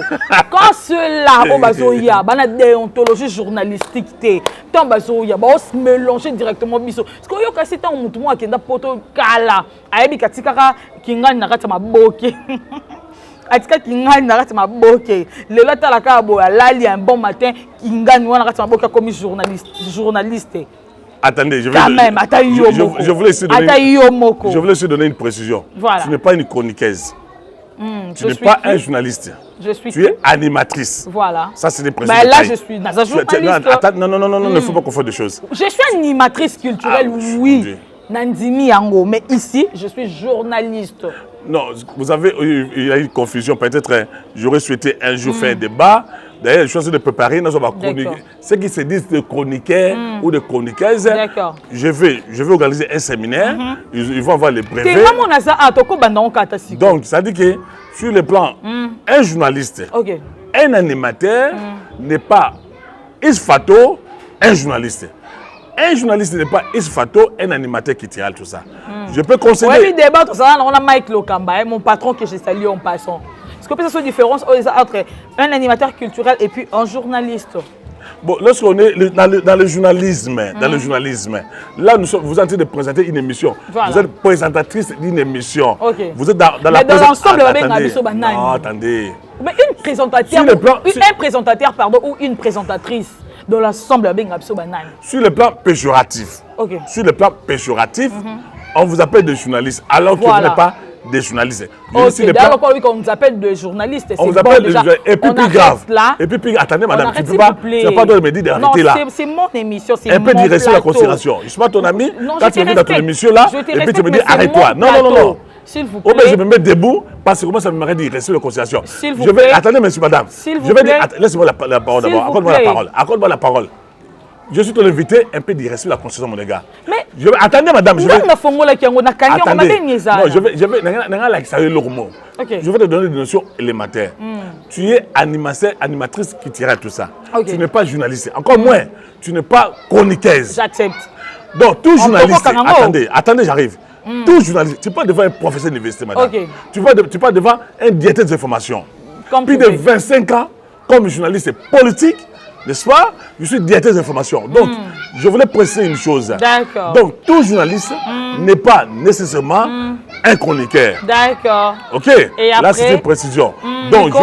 quand cela au bazoya ba na déontologie journalistique té ton bazoya ba on se mélanger directement biso parce que yo kasi tant mutu moi kenda poto kala ayebi katikaka kingani na kata maboke atika kingani na kati maboke lelo tala ka bo alali un bon matin kingani wana kati maboke comme journaliste. Attendez, je voulais aussi donner une précision. Voilà. Tu n'es pas une chroniqueuse. Tu n'es pas un journaliste. Tu es animatrice. Voilà. Ça, c'est des précisions. Mais là, je suis dans un journaliste. Non, il ne faut pas confondre des choses. Je suis animatrice culturelle, oui. Nandimi Yango, mais ici, je suis journaliste. Non, il y a une confusion. Peut-être, j'aurais souhaité un jour faire un débat. D'ailleurs, je suis en train de préparer. Ceux qui se disent de chroniqueurs ou de chroniqueuses, je vais organiser un séminaire. Ils vont avoir les brevets. Donc, ça dit que sur le plan, un journaliste, un animateur n'est pas isfato, un journaliste. Un journaliste n'est pas isfato, un animateur qui tire tout ça. Je peux conseiller. Oui, débat, tout ça, on a Mike Lokamba, mon patron que j'ai salué en passant. Est-ce que peut-être une différence entre un animateur culturel et puis un journaliste? Bon, lorsqu'on est dans le journalisme, là, vous êtes en train de présenter une émission. Voilà. Vous êtes présentatrice d'une émission. Vous êtes dans la l'ensemble non, attendez. Mais un présentateur, pardon, ou une présentatrice de l'ensemble de sur le plan péjoratif. Sur le plan péjoratif, on vous appelle des journalistes alors que vous n'êtes pas des journalistes. D'accord, on nous appelle des journalistes. On vous appelle des journalistes. Et puis plus grave. Et puis attendez madame, tu ne peux pas me dire d'arrêter là. C'est mon émission, c'est mon plateau. Un peu d'irrespect la considération. Je ne suis pas ton ami. Quand tu viens dans ton émission là, et puis tu me dis arrête-toi. Non. S'il vous plaît. Je vais me mettre debout parce que comment ça me mérite d'irrespect la considération. Attendez monsieur madame. Je vais laisse-moi la parole d'abord. Accorde-moi la parole. Je suis ton invité, un peu d'irrespect la constitution, mon gars. Mais attendez, madame. Je vais te donner des notions élémentaires. Tu es animatrice qui tire tout ça. Tu n'es pas journaliste. Encore moins, tu n'es pas chroniqueuse. J'accepte. Donc, tout journaliste. Attendez, j'arrive. Tout journaliste. Tu n'es pas devant un professeur d'université, madame. Tu n'es pas devant un diététique d'information. Plus de 25 ans comme journaliste politique. N'est-ce pas? Je suis directeur d'information. Donc, je voulais préciser une chose. D'accord. Donc, tout journaliste n'est pas nécessairement un chroniqueur. D'accord. OK. Et après, là, c'est une précision. Donc,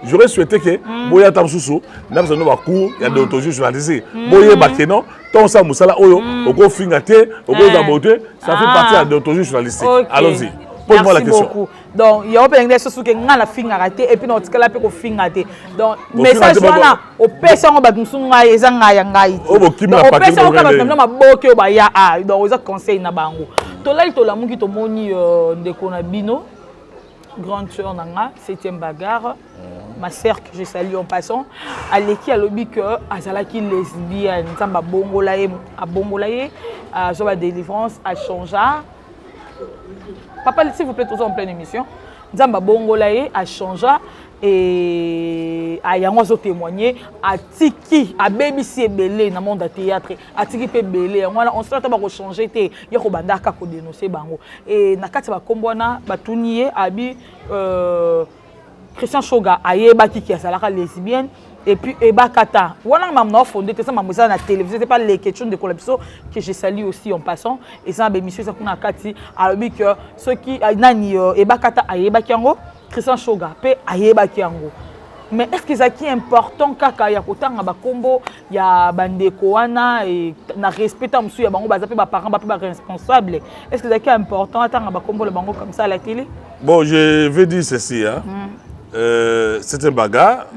j'aurais souhaité que Boya Tamsousou, n'a pas de cours, il y a d'autres journalistes. Boya Bakeno, Ton Sa Moussala, Oyo, Ogo Fingate, Ogo Zabote, ça fait partie de d'autres journalistes. Allons-y. Pose-moi la question. Beaucoup. Donc, il y a des choses qui sont fingate et puis notre cas là peut fingate. Donc, message là, au pèse on va nous sunga ezanga yangai. Au pèse on va nous ma boke ba ya a donc aux conseils na bango. To là to la mungi to moni de Konabino, grande sœur nanga, 7e bagarre. Ma sœur que je salue en passant, Aleki a lobby que azalaki lesbienne, nzamba bongolaye a bongolaye, a joba délivrance a changea. Papa, s'il vous plaît, toujours en pleine émission. Nzamba Bongolaye a changé. et ayango zo témoigner atiki abebisi ebele na monde de théâtre atiki pe belé on se tata ba ko changer té ya ko bandaka ko dénoncer bango et na kati ba kombona batunié abi Christian Shoga ayeba ki asalaka lesbienne et puis ebakata wana mamna fondé ça mamna na la télévision c'est pas les questions de collaboration que je salue aussi en passant et ça be monsieur ça kuna kati alobi que ceux qui nani ebakata ayeba kiango Christian Shoga pe ayeba kiango mais est-ce que ça qui est important kaka ya kotanga ba kombo ya bandeko wana et na respecter monsieur ya bango bazape ba parents ba responsable est-ce que ça qui est important atanga ba kombo le bango comme ça à la télé? Bon, je vais dire ceci hein. C'est un bagarre.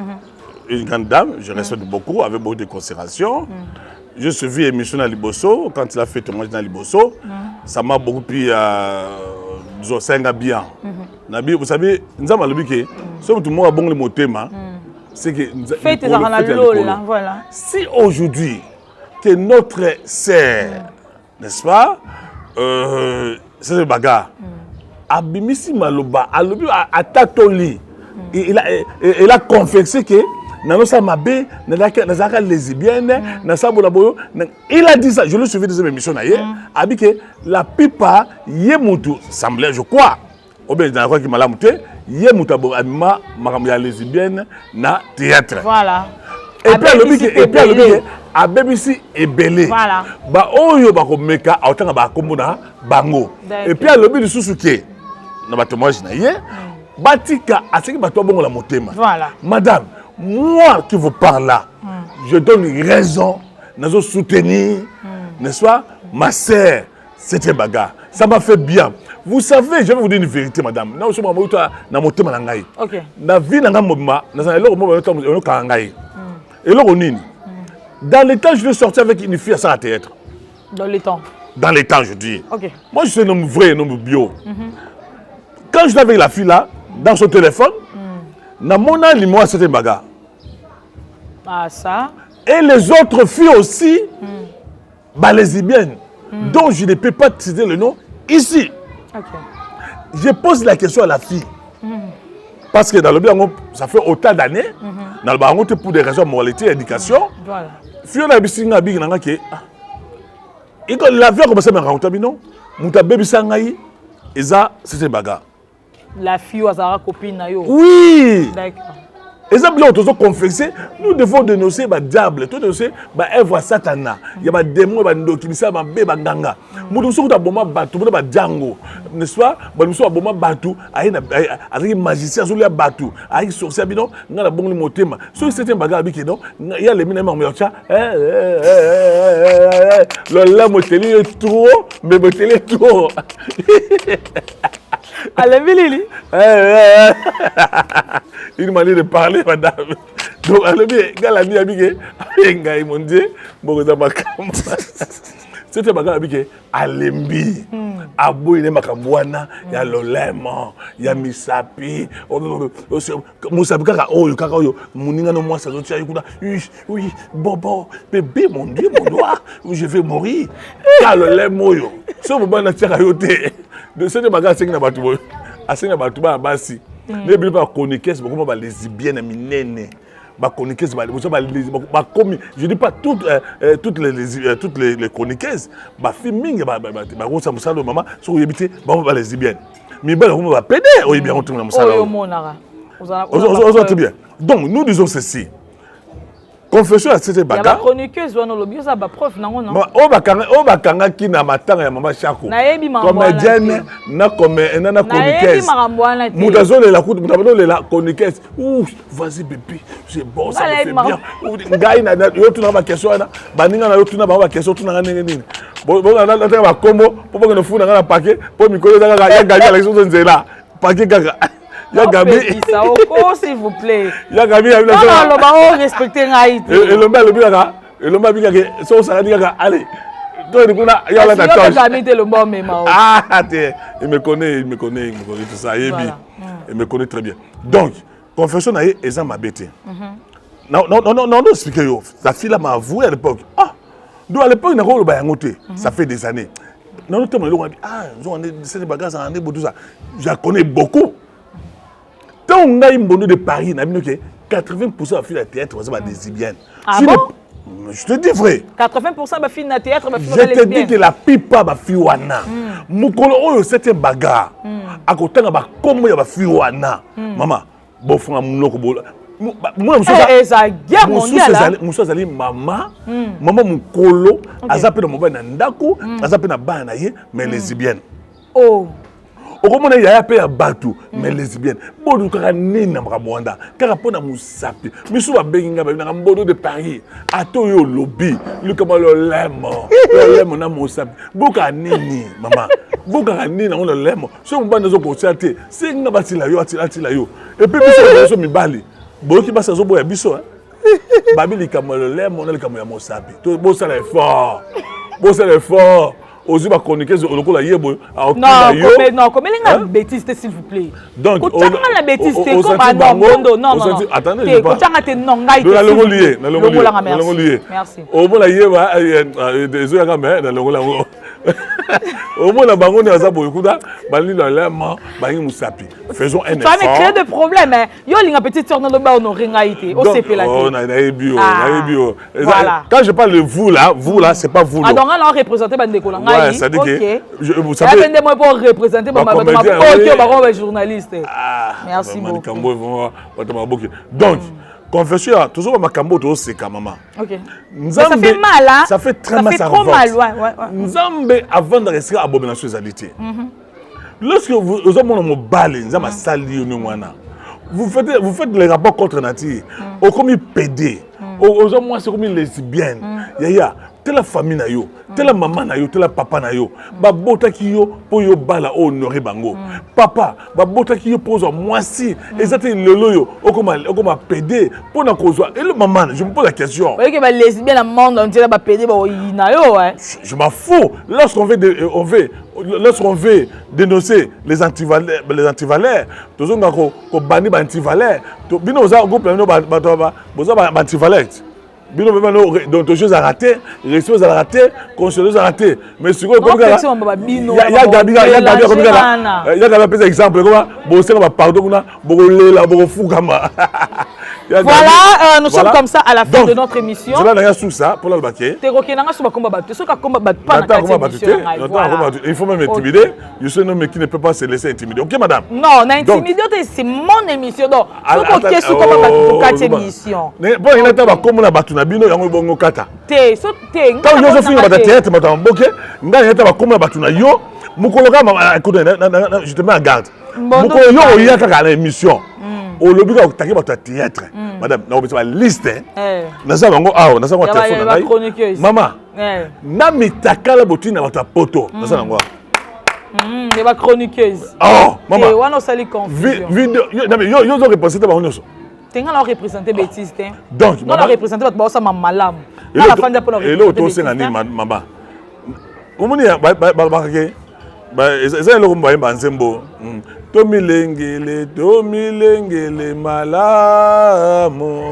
Une grande dame, je respecte beaucoup, avec beaucoup de considération. Je suivi l'émission à Liboso, quand il a fait témoignage dans Liboso, ça m'a beaucoup pris à bien. Vous savez, nous avons dit que si tout le monde a bon le mot thème, c'est que faites voilà. Si aujourd'hui, que notre sœur, n'est-ce pas, c'est le bagarre, Abimisi Maloba, à Tatoli, il a confessé que Nano Samabe, Nazaka lesbienne, Nasabolaboyo, il a dit ça, je le suivi des émissions d'ailleurs, a dit que la plupart, Yemutu, semblait, je crois, au bien dans la qui m'a lamouté, Yemutu Abima, Maramia lesbienne, na théâtre. Voilà. Et puis, le ABC est belé. Voilà. Bah, oyo bako meka, autant ba komona bango. Et puis, le but de Susuke, na batomage na ye, batika, a ce qui bato bongo la motema. Voilà. Madame, moi qui vous parle là, je donne une raison, nous soutenir, n'est-ce pas, ma sœur, c'était bagarre. Ça m'a fait bien. Vous savez, je vais vous dire une vérité, madame. Dans le dans les temps, je vais sortir avec une fille à ça à théâtre. Dans les temps? Dans les temps, je dis. Okay. Moi, je suis un homme vrai, un homme bio. Quand je suis avec la fille là, dans son téléphone, Namona Limoa, c'était bagarre. Ah, ça. Et les autres filles aussi, bah, lesbiennes, dont je ne peux pas citer le nom ici. Okay. Je pose la question à la fille. Parce que dans le bien, ça fait autant d'années, dans le baron, pour des raisons de moralité et d'éducation, fille on a bisi nga big nanga ke et quand la vie a commencé à me raconter non muta baby sangai eza c'était bagarre la fille azara copine na yo oui d'accord exemple là on confessé nous devons dénoncer ba diable tout dénoncer ba œuvre satana il y a ba démon ba ndokimisa ba be ba nganga mutu sokuta boma batu mutu ba jango n'est-ce pas ba muso boma batu aina avec magicien sur les batu avec sorcier bino ngala bongli motema so c'est un bagarre bi non il y a les minema mocha le la moteli est trop mais moteli est trop allez Lili une manière de parler madame donc allez bien gala ni abike ngai mon dieu bokoza makamba c'était bagarre abike alembi aboyi ne makambwana ya lolemo ya misapi musapi kaka oyo muninga no mwasa zo tia yukuda oui bobo bébé mon dieu mon noir je vais mourir ya lolemo yo so bobana tia yote de cette bagarre c'est na batu boyo asina batu ba basi ne bi pas chroniquer beaucoup ba lesbienne minene ba chroniquer ba comme je dis pas toutes les chroniqueuses ba filming ba rosa musalo maman so yebité ba lesbienne mais ba comme ba pédé o bien on tourne musalo oyo monara on très bien donc nous disons ceci. Confession à cette bagarre. Il y a la chroniqueuse, on a le bio, ça va prof, non non. O bakanga qui na matanga ya mama Chako. Comédienne, na chroniqueuse. Mudazole la coupe, mudazole la chroniqueuse. Ouh, vas-y bébé, c'est bon, ça me fait bien. Ngai na yo tuna ba question na, baninga na yo tuna ba question tuna ngane nini. Bon na ba combo, po que no funa na paquet, po mikolo za ga ya gagner l'élection de Nzela. Paquet gaga. Ya Gabi. Oh, s'il vous plaît. Ya Gabi. Non, le baron respecter Haïti. Et le mec, le mec, so ça dit allez. Toi, il y a la tâche. Ah, il me connaît tout ça. Il me connaît très bien. Donc, confession na eza mabete. Non, expliquer yo. Sa fille là m'a avoué à l'époque. Ah, donc à l'époque na ko ba yangote. Ça fait des années. Non, on dit ah, on est ces bagages en tout ça. Je connais beaucoup. tant on a une bonne de Paris, 80% de filles de théâtre sont des lesbiennes. Ah bon? Je te dis vrai. 80% de filles de théâtre sont des lesbiennes. Je te dis que la plupart des filles wana. Mukolo c'est un bagarre. À côté de la comme il y a des filles wana. Maman, bon frère mon moi ça guerre mondiale. Muso azali maman mukolo azape na mobile na ndako azape na bana na ye mais lesbienne. Oh. Okomona yaya pe ya batu mais lesbienne. Bodu kaka nini na mabonda. Kaka pona musapi. Misu ba benga ba na mbodo de Paris. Ato yo lobby. Lu kama lo lemo. Lo lemo na musapi. Boka nini mama. Boka nini na lo lemo. So mbana zo ko tiate. Singa batila yo atila yo. Et puis biso so mibali. Boki basa zo boya biso babili kama le lemo na le kama ya musapi. To bo sala effort. Bo sala effort. Ozi ba chroniquer lokola yebo non comme il y a une bêtise s'il vous plaît donc on a la bêtise c'est comme un bondo non attendez je pas non ngai na longo lié merci au moins la yeba des oya mais na longo lango au moins la bango ne aza boyukuda bali la lema bangi musapi faisons un effort ça me crée des problèmes yo linga petite sœur na ba honorer ngai té au CP là oh na bio quand je parle de vous là c'est pas vous ah donc on représenter bandeko là ouais, ça dit que vous savez moi pour représenter ma journaliste. Merci beaucoup. Donc confession toujours ma cambo to c'est quand maman. OK. Ça fait mal hein. Ça fait très mal, ça fait trop mal ouais. Nzambe avant de rester abomination égalité. Lorsque vous avez mon balé nzamba sali no mwana. Vous faites les rapports contre nature. Au comme PD. Aux hommes moi c'est comme lesbienne. Yaya telle la famille na yo, telle la maman na yo, telle la papa na yo, ba bota ki yo po yo bala honorer bango. Papa, ba bota ki yo pose moi si, exactement lelo yo, okoma PD pour na kozwa. Et le maman, je me pose la question. Vous voyez que ba lesbien la monde on dirait ba PD ba na yo ouais. Je m'en fous. Lorsqu'on veut dénoncer les antivaleurs, toujours ko bani ba antivaleurs. Bino za groupe no ba antivaleurs. Bino donc les choses à rater, les choses à rater, consoler à rater. Mais ce que il y a Gabi comme ça. Il y a Gabi par exemple comment bosser va pardon na bogoler la bogofukama. Voilà, nous sommes comme ça à la fin de notre émission. Je vais sur ça pour le baquet. Terokenanga sur combat battu, ce combat battu pas dans il faut même intimider. Je suis un homme qui ne peut pas se laisser intimider. OK madame? Non, n'intimider c'est mon émission donc. Faut que sur combat battu pour quatre émissions. Bon, il est là comme na battu na bino yango bongo kata. Te, so te. Quand yo finir ba théâtre madame boke, nga yeta ba comme na battu na yo, mukoloka écoute je te mets en garde. Mukolo yo ya kaka na émission. Au lobby ka taki ba théâtre. Madame, na obisa liste. Na za bango na za téléphone na ngai. Maman. Na mitakala botina ba poto. Na za ngwa. Et ba chroniqueuse. Oh, maman. Et wana sali confusion. Vidéo, yo zo représenter ba onyoso. Tenga la représenter bêtise té. Donc, on la représenter ba ça malam. Na la fin de pour la représenter. Et là to senga ni maman. Omoni ba ke. Ba eza lo mba yemba nzembo. Tomilengele malamu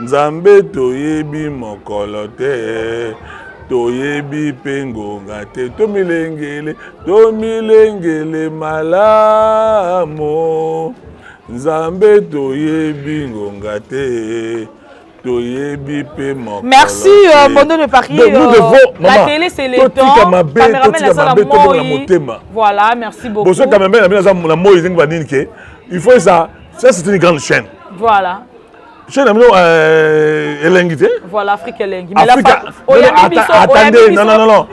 Nzambe toyebi mokolo te toyebi pengonga te tomilengele malamu Nzambe toyebi ngonga te toyebi pe mokolo. Merci Bondo de Paris. La télé c'est le temps. Voilà, merci beaucoup. Il faut ça c'est une grande chaîne. Voilà. Chaîne Elengite. Voilà, Afrique Elengi. Mais attendez, non.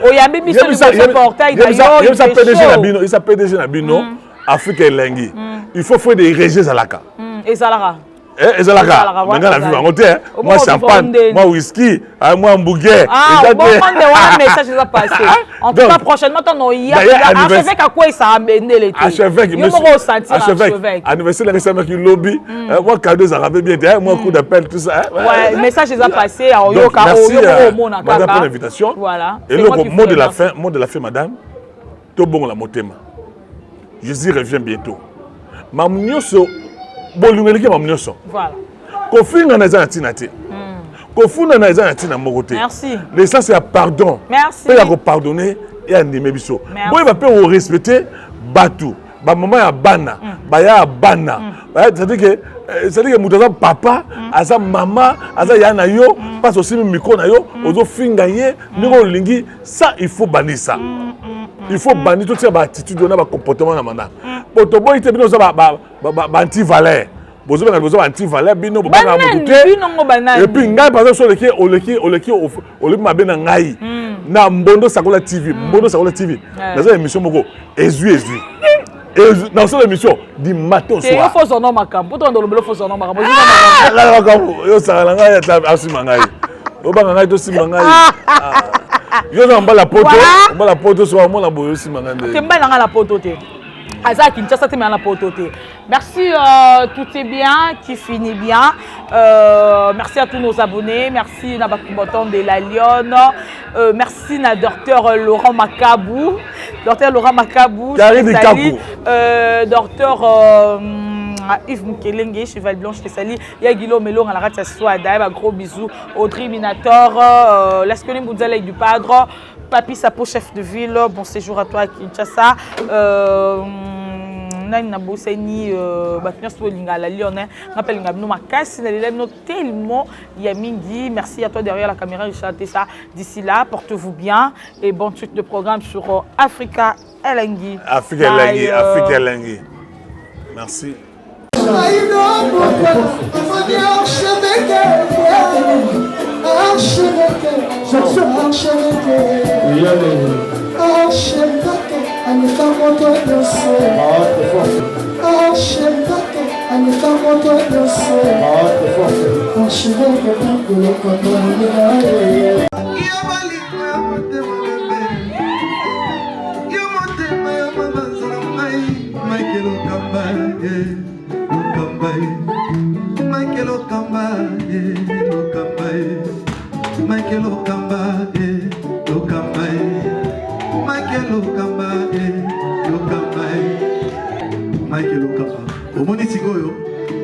Il s'appelle PDG Nabino, Afrique Elengi. Il faut faire des régies à la ca. Et Zalara. Ezalaka, moi champagne, moi whisky, moi hamburger. Bon, on message va passer. En tout cas, prochainement, on y a archevêque à quoi ça a amené l'été. Archevêque, anniversaire récemment qui lobby. Moi, cadeau, ça rappelle bien, moi, coup d'appel, tout ça. Ouais, message va passer à Oyo madame pour l'invitation. Voilà. Et le mot de la fin, madame, tout bon la motema. Jésus revient bientôt. Mamnioso. Voilà. Merci. L'essence c'est pardon. Merci. Pardonner et animer biso. Bon il va respecter Batou. ba maman ya bana ba ya bana c'est-à-dire que mudaza papa aza mama aza ya na yo passe aussi micro na yo ozo finga ye ndiko lingi ça il faut bannir ça il faut bannir tout ça ba attitude na ba comportement na mana poto boy te bino za ba anti valeur bozo na bozo anti valeur bino ba na muté et puis ngai par exemple sur le mabe na ngai na Mbondo Sakola TV dans une émission moko ezui dans cette émission du matin au soir il faut son nom makambo to ndo le faut son nom makambo yo sala ngai ta asima ngai obanga ngai to sima ngai yo na mbala poto so mo na boyo sima ngai te mbala la poto te Azak Kinshasa te na poto te. Merci, tout est bien, qui finit bien. Merci à tous nos abonnés. Merci à Bakumoton de la Lyon. Merci à Docteur Laurent Macabou. Docteur Laurent Macabou. Docteur Yves Moukelenge, Cheval Blanche, Tessali. Yagilo Melon à la ratia Swada. Gros bisous. Audrey Minator. L'Ascoline Boudzaleg du Padre. Papi Sapo, chef de ville. Bon séjour à toi à Kinshasa. Na boseni batnya so linga la Lyon rappelle ngabno makasi na lelem no tellement yamingi. Merci à toi derrière la caméra Richard Tessa. D'ici là, portez-vous bien et bonne suite de programme sur Africa Elengi. Africa Elengi, Africa Elengi. Merci.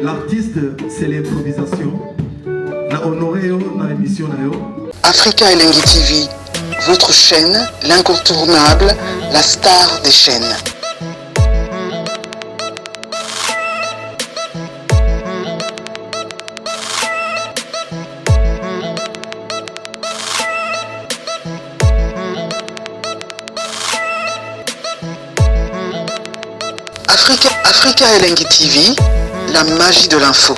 L'artiste, c'est l'improvisation. Na honoré dans l'émission. Africa Elengi TV, votre chaîne, l'incontournable, la star des chaînes. Africa Elengi TV, la magie de l'info.